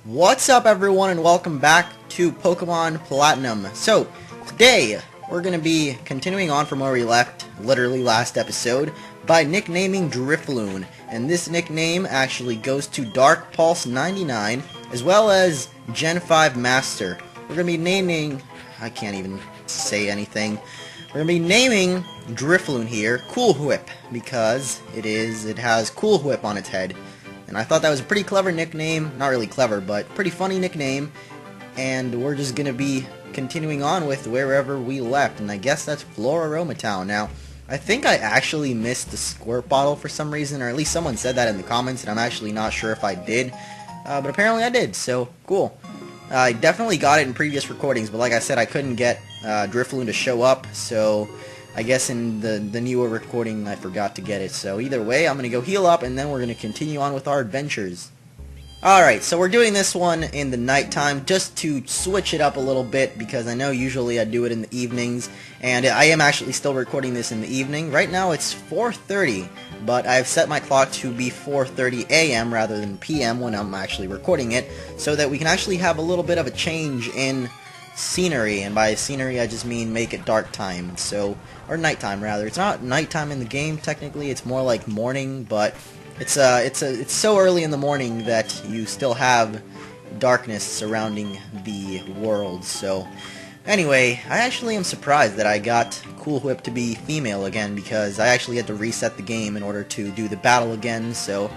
What's up everyone and welcome back to Pokemon Platinum. So, today we're going to be continuing on from where we left, literally last episode, by nicknaming Drifloon. And this nickname actually goes to Dark Pulse 99 as well as Gen 5 Master. We're going to be naming, I can't even say anything, we're going to be naming Drifloon here Cool Whip because it has Cool Whip on its head. And I thought that was a pretty clever nickname, not really clever, but pretty funny nickname, and we're just going to be continuing on with wherever we left, and I guess that's Floraroma Town. Now, I think I actually missed the squirt bottle for some reason, or at least someone said that in the comments, and I'm actually not sure if I did, but apparently I did, so cool. I definitely got it in previous recordings, but like I said, I couldn't get Drifloon to show up, so I guess in the newer recording I forgot to get it. So either way, I'm going to go heal up and then we're going to continue on with our adventures. Alright, so we're doing this one in the nighttime just to switch it up a little bit because I know usually I do it in the evenings, and I am actually still recording this in the evening. Right now it's 4:30, but I've set my clock to be 4:30 a.m. rather than p.m. when I'm actually recording it, so that we can actually have a little bit of a change in scenery, and by scenery I just mean make it dark time, or nighttime rather. It's not nighttime in the game technically, it's more like morning, but it's so early in the morning that you still have darkness surrounding the world. So anyway, I actually am surprised that I got Cool Whip to be female again, because I actually had to reset the game in order to do the battle again, so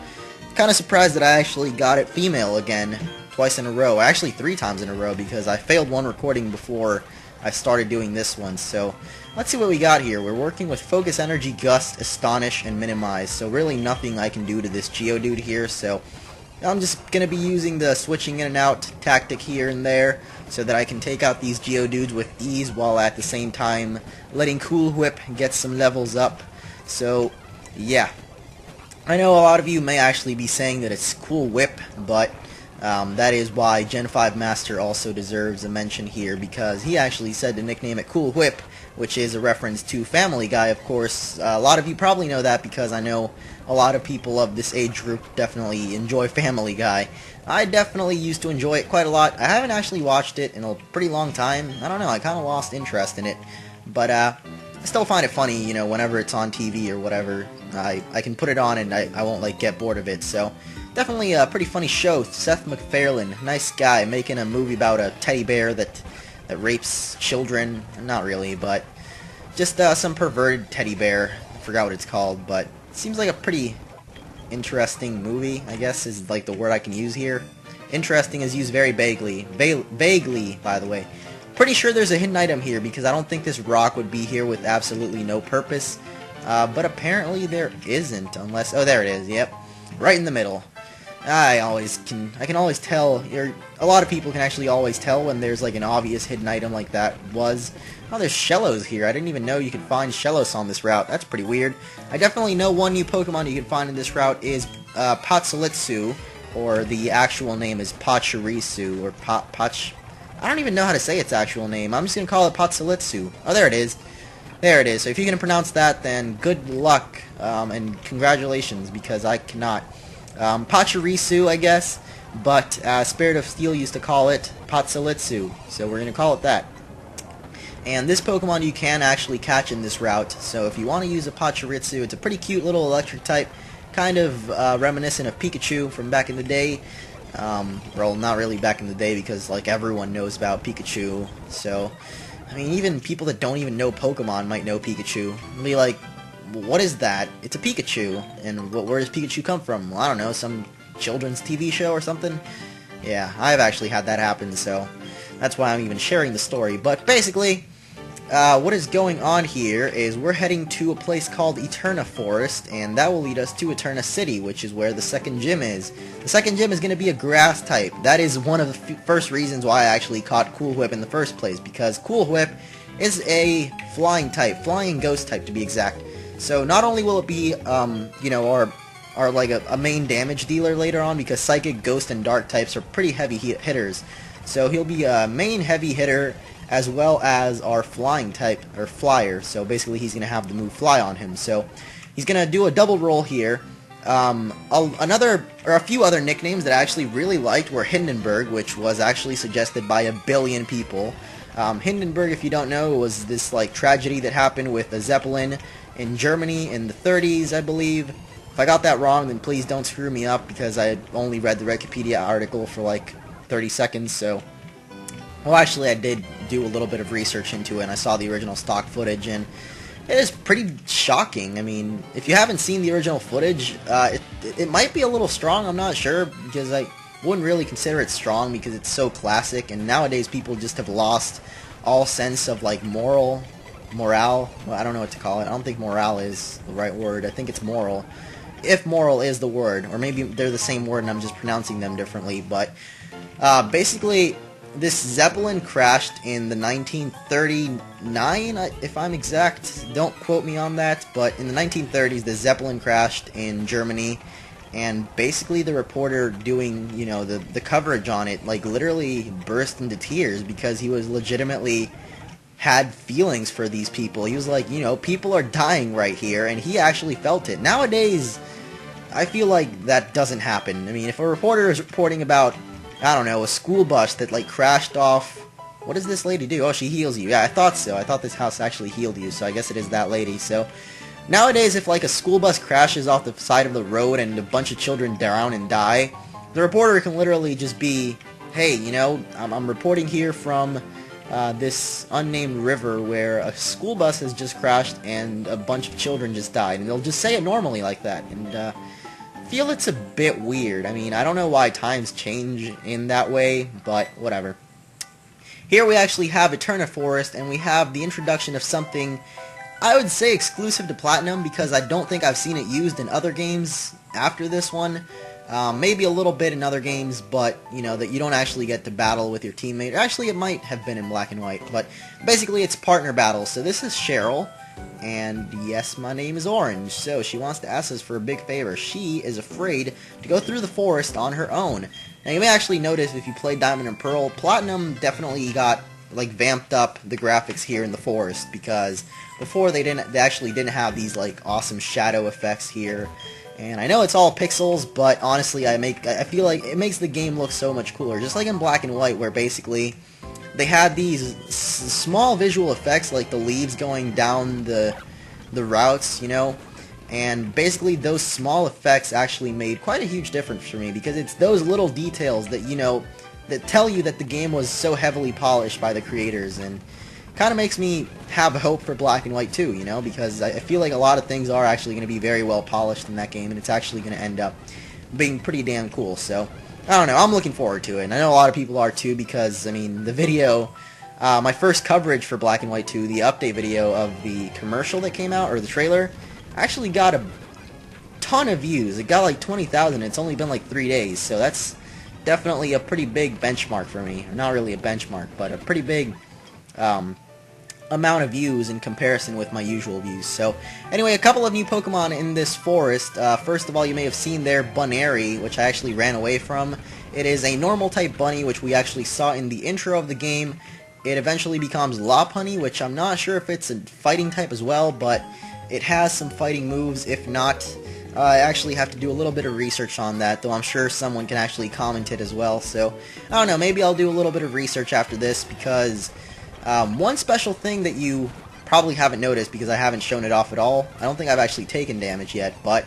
kind of surprised that I actually got it female again twice in a row, actually 3 times in a row, because I failed one recording before I started doing this one. So let's see what we got here. We're working with Focus Energy, Gust, Astonish, and Minimize, so really nothing I can do to this Geodude here, so I'm just going to be using the switching in and out tactic here and there so that I can take out these Geodudes with ease while at the same time letting Cool Whip get some levels up. So yeah, I know a lot of you may actually be saying that it's Cool Whip, but that is why Gen 5 Master also deserves a mention here, because he actually said to nickname it Cool Whip, which is a reference to Family Guy, of course. A lot of you probably know that because I know a lot of people of this age group definitely enjoy Family Guy. I definitely used to enjoy it quite a lot. I haven't actually watched it in a pretty long time. I don't know, I kind of lost interest in it. But I still find it funny, you know, whenever it's on TV or whatever. I can put it on and I won't like get bored of it, so definitely a pretty funny show. Seth MacFarlane, nice guy, making a movie about a teddy bear that rapes children. Not really, but just some perverted teddy bear. I forgot what it's called, but it seems like a pretty interesting movie, I guess is like the word I can use here. Interesting is used very vaguely. Vaguely, by the way. Pretty sure there's a hidden item here because I don't think this rock would be here with absolutely no purpose. But apparently there isn't, unless... Oh, there it is, yep. Right in the middle. I can always tell, a lot of people can actually always tell when there's like an obvious hidden item like that was. Oh, there's Shellos here. I didn't even know you could find Shellos on this route. That's pretty weird. I definitely know one new Pokemon you can find in this route is Patsulitsu, or the actual name is Pachirisu, or Pach... I don't even know how to say its actual name. I'm just going to call it Patsulitsu. Oh, there it is. There it is. So if you can pronounce that, then good luck, and congratulations, because I cannot. Pachirisu, I guess, but Spirit of Steel used to call it Patsulitsu, so we're going to call it that. And this Pokemon you can actually catch in this route, so if you want to use a Pachirisu, it's a pretty cute little electric type, kind of reminiscent of Pikachu from back in the day. Well, not really back in the day, because like everyone knows about Pikachu, so I mean, even people that don't even know Pokemon might know Pikachu. They'll be like, what is that? It's a Pikachu. And where does Pikachu come from? Well, I don't know, some children's TV show or something? Yeah, I've actually had that happen, so that's why I'm even sharing the story. But basically, what is going on here is we're heading to a place called Eterna Forest, and that will lead us to Eterna City, which is where the second gym is. The second gym is going to be a grass type. That is one of the first reasons why I actually caught Cool Whip in the first place, because Cool Whip is a flying type, flying ghost type to be exact. So not only will it be, you know, our like a main damage dealer later on, because Psychic, Ghost, and Dark types are pretty heavy hitters. So he'll be a main heavy hitter as well as our flying type, or flyer. So basically he's going to have the move Fly on him. So he's going to do a double roll here, A few other nicknames that I actually really liked were Hindenburg, which was actually suggested by a billion people. Hindenburg, if you don't know, was this like tragedy that happened with a Zeppelin in Germany in the 30s, I believe. If I got that wrong, then please don't screw me up, because I only read the Wikipedia article for like 30 seconds, so... Well, actually, I did do a little bit of research into it, and I saw the original stock footage, and it is pretty shocking. I mean, if you haven't seen the original footage, it might be a little strong, I'm not sure, because I wouldn't really consider it strong because it's so classic, and nowadays people just have lost all sense of, like, morale. Well, I don't know what to call it. I don't think morale is the right word. I think it's moral. If moral is the word, or maybe they're the same word and I'm just pronouncing them differently, but basically this Zeppelin crashed in the 1939, if I'm exact. Don't quote me on that, but in the 1930s the Zeppelin crashed in Germany, and basically the reporter doing, you know, the coverage on it, like, literally burst into tears because he was legitimately had feelings for these people. He was like, you know, people are dying right here, and he actually felt it. Nowadays, I feel like that doesn't happen. I mean, if a reporter is reporting about, I don't know, a school bus that, like, crashed off... What does this lady do? Oh, she heals you. Yeah, I thought so. I thought this house actually healed you, so I guess it is that lady. So, nowadays, if, like, a school bus crashes off the side of the road and a bunch of children drown and die, the reporter can literally just be, hey, you know, I'm reporting here from... this unnamed river where a school bus has just crashed and a bunch of children just died, and they'll just say it normally like that, and I feel it's a bit weird. I mean, I don't know why times change in that way, but whatever. Here we actually have Eterna Forest, and we have the introduction of something I would say exclusive to Platinum, because I don't think I've seen it used in other games after this one. Maybe a little bit in other games, but, you know, that you don't actually get to battle with your teammate. Actually, it might have been in Black and White, but basically it's partner battles. So this is Cheryl, and yes, my name is Orange, so she wants to ask us for a big favor. She is afraid to go through the forest on her own. Now, you may actually notice if you play Diamond and Pearl, Platinum definitely got, like, vamped up the graphics here in the forest, because before they actually didn't have these, like, awesome shadow effects here. And I know it's all pixels, but honestly, I feel like it makes the game look so much cooler. Just like in Black and White, where basically they had these small visual effects, like the leaves going down the routes, you know. And basically, those small effects actually made quite a huge difference for me, because it's those little details that, you know, that tell you that the game was so heavily polished by the creators, and kind of makes me have hope for Black and White too, you know, because I feel like a lot of things are actually going to be very well polished in that game, and it's actually going to end up being pretty damn cool. So, I don't know, I'm looking forward to it, and I know a lot of people are too, because, I mean, the video, my first coverage for Black and White 2, the update video of the commercial that came out, or the trailer, actually got a ton of views. It got like 20,000, it's only been like 3 days, so that's definitely a pretty big benchmark for me. Not really a benchmark, but a pretty big, amount of views in comparison with my usual views. So, anyway, a couple of new Pokemon in this forest. First of all, you may have seen there Bunary, which I actually ran away from. It is a normal type bunny, which we actually saw in the intro of the game. It eventually becomes Lopunny, which I'm not sure if it's a fighting type as well, but it has some fighting moves. If not, I actually have to do a little bit of research on that, though I'm sure someone can actually comment it as well. So, I don't know, maybe I'll do a little bit of research after this, because one special thing that you probably haven't noticed, because I haven't shown it off at all, I don't think I've actually taken damage yet, but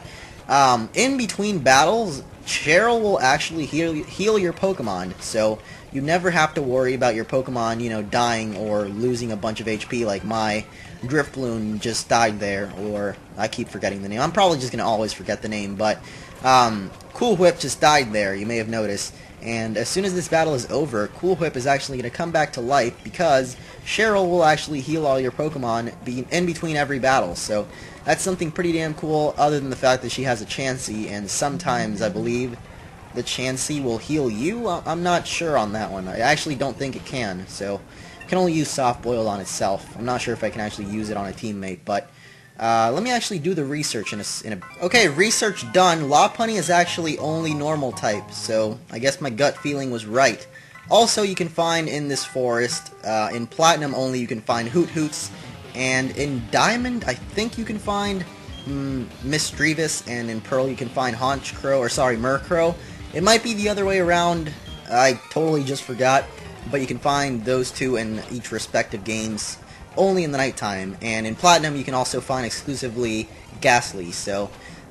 in between battles, Cheryl will actually heal your Pokemon, so you never have to worry about your Pokemon, you know, dying or losing a bunch of HP like my Drifloon just died there, or I keep forgetting the name. I'm probably just going to always forget the name, but Cool Whip just died there, you may have noticed. And as soon as this battle is over, Cool Whip is actually going to come back to life, because Cheryl will actually heal all your Pokemon in between every battle. So that's something pretty damn cool, other than the fact that she has a Chansey, and sometimes I believe the Chansey will heal you. I'm not sure on that one. I actually don't think it can, so it can only use Soft Boiled on itself. I'm not sure if I can actually use it on a teammate, but let me actually do the research Okay, research done. Lopunny is actually only normal type, so I guess my gut feeling was right. Also, you can find in this forest, in Platinum only, you can find Hoot Hoots, and in Diamond, I think you can find Misdreavus, and in Pearl you can find Murkrow. It might be the other way around. I totally just forgot. But you can find those two in each respective games only in the nighttime. And in Platinum you can also find exclusively Ghastly. So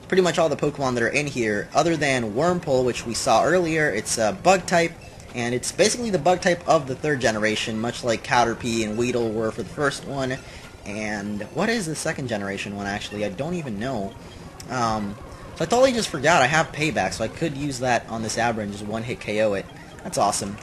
pretty much all the Pokemon that are in here, other than Wurmple, which we saw earlier, it's a bug type. And it's basically the bug type of the third generation, much like Caterpie and Weedle were for the first one. And what is the second generation one, actually? I don't even know. So I totally just forgot. I have Payback, so I could use that on this Abra and just one-hit KO it. That's awesome.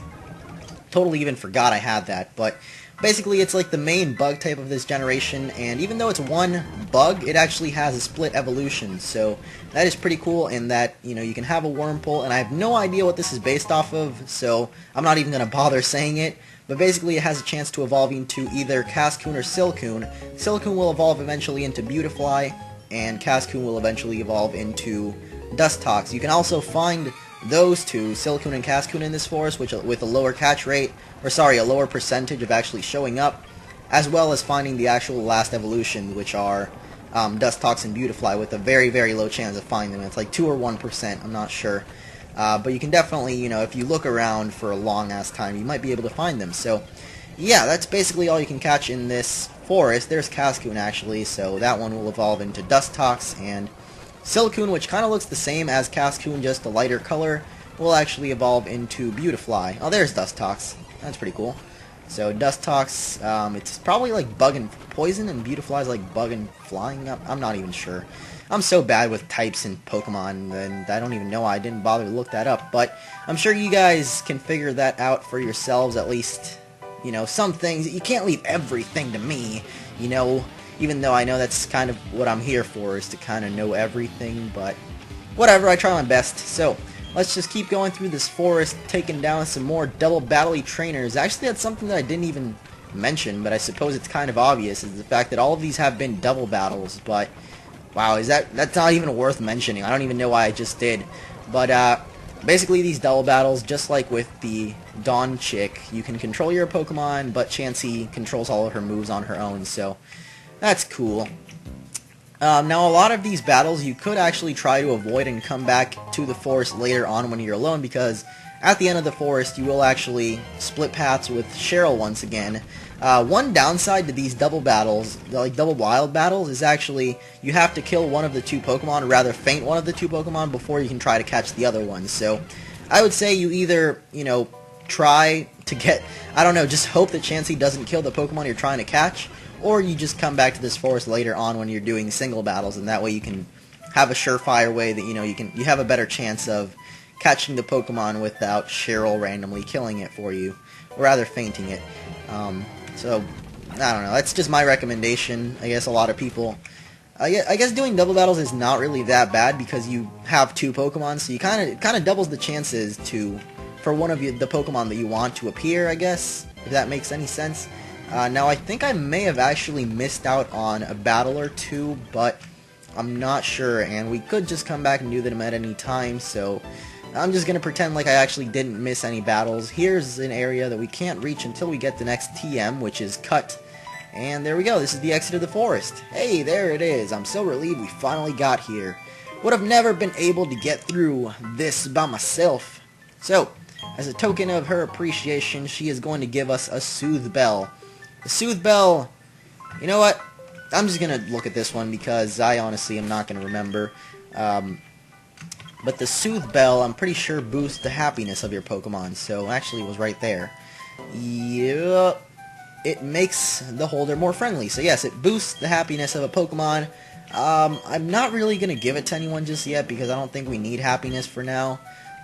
Totally even forgot I had that, but basically it's like the main bug type of this generation, and even though it's one bug, it actually has a split evolution, so that is pretty cool in that, you know, you can have a Wurmple, and I have no idea what this is based off of, so I'm not even going to bother saying it, but basically it has a chance to evolve into either Cascoon or Silcoon. Silcoon will evolve eventually into Beautifly, and Cascoon will eventually evolve into Dustox. You can also find those two, Silcoon and Cascoon, in this forest, which with a lower catch rate, or sorry, a lower percentage of actually showing up, as well as finding the actual last evolution, which are Dustox and Beautifly, with a very, very low chance of finding them. It's like 2 or 1%, I'm not sure. But you can definitely, you know, if you look around for a long-ass time, you might be able to find them. So, yeah, that's basically all you can catch in this forest. There's Cascoon, actually, so that one will evolve into Dustox, and Silcoon, which kind of looks the same as Cascoon, just a lighter color, will actually evolve into Beautifly. Oh, there's Dustox. That's pretty cool. So Dustox, it's probably like Bug and Poison, and Beautifly is like Bug and Flying. I'm not even sure. I'm so bad with types in Pokemon, and I don't even know why I didn't bother to look that up. But I'm sure you guys can figure that out for yourselves, at least, you know, some things. You can't leave everything to me, you know. Even though I know that's kind of what I'm here for, is to kind of know everything, but whatever, I try my best. So, let's just keep going through this forest, taking down some more double battle-y trainers. Actually, that's something that I didn't even mention, but I suppose it's kind of obvious, is the fact that all of these have been double battles, but wow, that's not even worth mentioning. I don't even know why I just did. But, basically these double battles, just like with the Dawn chick, you can control your Pokemon, but Chansey controls all of her moves on her own, so that's cool. Now, a lot of these battles you could actually try to avoid and come back to the forest later on when you're alone, because at the end of the forest you will actually split paths with Cheryl once again. One downside to these double battles, like double wild battles, is actually you have to kill one of the two Pokemon, or rather faint one of the two Pokemon, before you can try to catch the other one. So I would say you either, you know, try to get, I don't know, just hope that Chansey doesn't kill the Pokemon you're trying to catch, or you just come back to this forest later on when you're doing single battles, and that way you can have a surefire way that, you know, you have a better chance of catching the Pokemon without Cheryl randomly killing it for you, or rather fainting it. So, I don't know, that's just my recommendation. I guess a lot of people, I guess doing double battles is not really that bad, because you have two Pokemon, so you kind of doubles the chances for one of the Pokemon that you want to appear, I guess, if that makes any sense. Now, I think I may have actually missed out on a battle or two, but I'm not sure, and we could just come back and do them at any time, so I'm just going to pretend like I actually didn't miss any battles. Here's an area that we can't reach until we get the next TM, which is Cut, and there we go. This is the exit of the forest. Hey, there it is. I'm so relieved we finally got here. Would have never been able to get through this by myself. So, as a token of her appreciation, she is going to give us a Soothe Bell. The Soothe Bell, you know what? I'm just going to look at this one because I honestly am not going to remember. But the Soothe Bell, I'm pretty sure, boosts the happiness of your Pokemon. So, actually, it was right there. Yep. It makes the holder more friendly. So, yes, it boosts the happiness of a Pokemon. I'm not really going to give it to anyone just yet because I don't think we need happiness for now.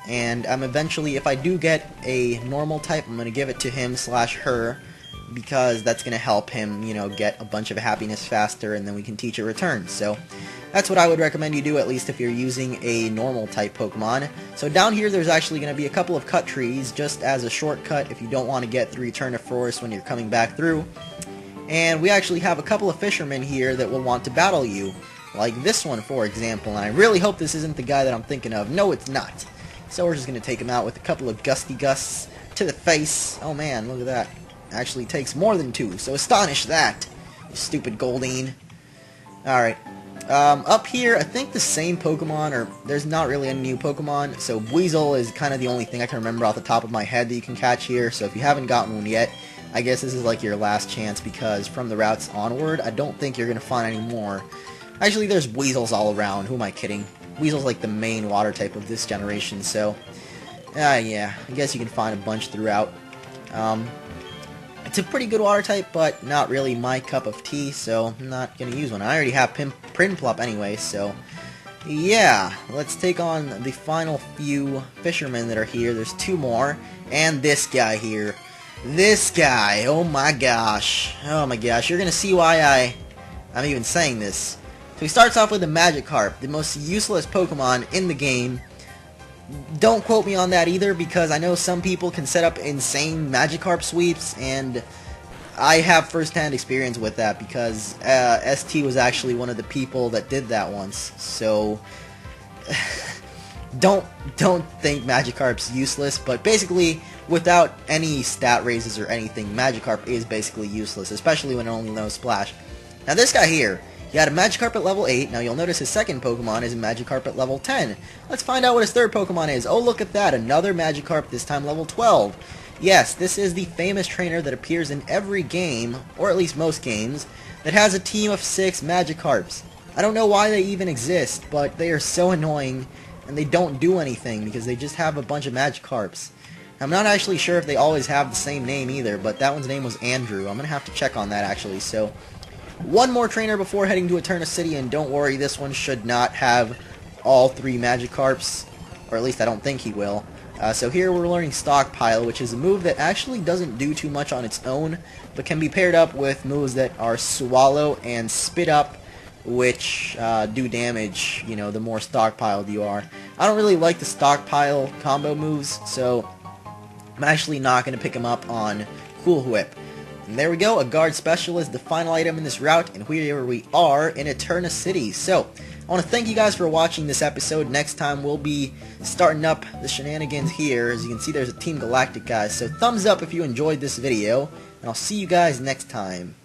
And I'm eventually, if I do get a normal type, I'm going to give it to him/her. Because that's going to help him, you know, get a bunch of happiness faster, and then we can teach it returns. So that's what I would recommend you do, at least if you're using a normal type Pokemon. So down here there's actually going to be a couple of cut trees, just as a shortcut if you don't want to get through Eterna Forest when you're coming back through. And we actually have a couple of fishermen here that will want to battle you, like this one for example, and I really hope this isn't the guy that I'm thinking of. No, it's not. So we're just going to take him out with a couple of Gusty Gusts to the face. Oh man, look at that. Actually takes more than 2, so astonish that, you stupid Goldeen. Alright, Up here, I think the same Pokemon, or there's not really any new Pokemon, so Weasel is kind of the only thing I can remember off the top of my head that you can catch here, so if you haven't gotten one yet, I guess this is like your last chance, because from the routes onward, I don't think you're going to find any more. Actually, there's Weasels all around, who am I kidding? Weasel's like the main water type of this generation, so, yeah, I guess you can find a bunch throughout. It's a pretty good water type, but not really my cup of tea, so I'm not going to use one. I already have Prinplup anyway, so yeah, let's take on the final few fishermen that are here. There's 2 more, and this guy here. This guy, oh my gosh, you're going to see why I'm even saying this. So he starts off with a Magikarp, the most useless Pokemon in the game. Don't quote me on that either, because I know some people can set up insane Magikarp sweeps, and I have first-hand experience with that, because ST was actually one of the people that did that once, so don't think Magikarp's useless, but basically, without any stat raises or anything, Magikarp is basically useless, especially when it only knows Splash. Now this guy here, he had a Magikarp at level 8, now you'll notice his second Pokemon is a Magikarp at level 10. Let's find out what his third Pokemon is. Oh, look at that, another Magikarp, this time level 12. Yes, this is the famous trainer that appears in every game, or at least most games, that has a team of 6 Magikarps. I don't know why they even exist, but they are so annoying, and they don't do anything, because they just have a bunch of Magikarps. I'm not actually sure if they always have the same name either, but that one's name was Andrew. I'm going to have to check on that actually, so one more trainer before heading to Eterna City, and don't worry, this one should not have all 3 Magikarps, or at least I don't think he will. So here we're learning Stockpile, which is a move that actually doesn't do too much on its own, but can be paired up with moves that are Swallow and Spit Up, which do damage, you know, the more stockpiled you are. I don't really like the Stockpile combo moves, so I'm actually not going to pick him up on Cool Whip. And there we go, a guard special is the final item in this route, and here we are in Eterna City. So, I want to thank you guys for watching this episode. Next time we'll be starting up the shenanigans here. As you can see, there's a Team Galactic, guys. So thumbs up if you enjoyed this video, and I'll see you guys next time.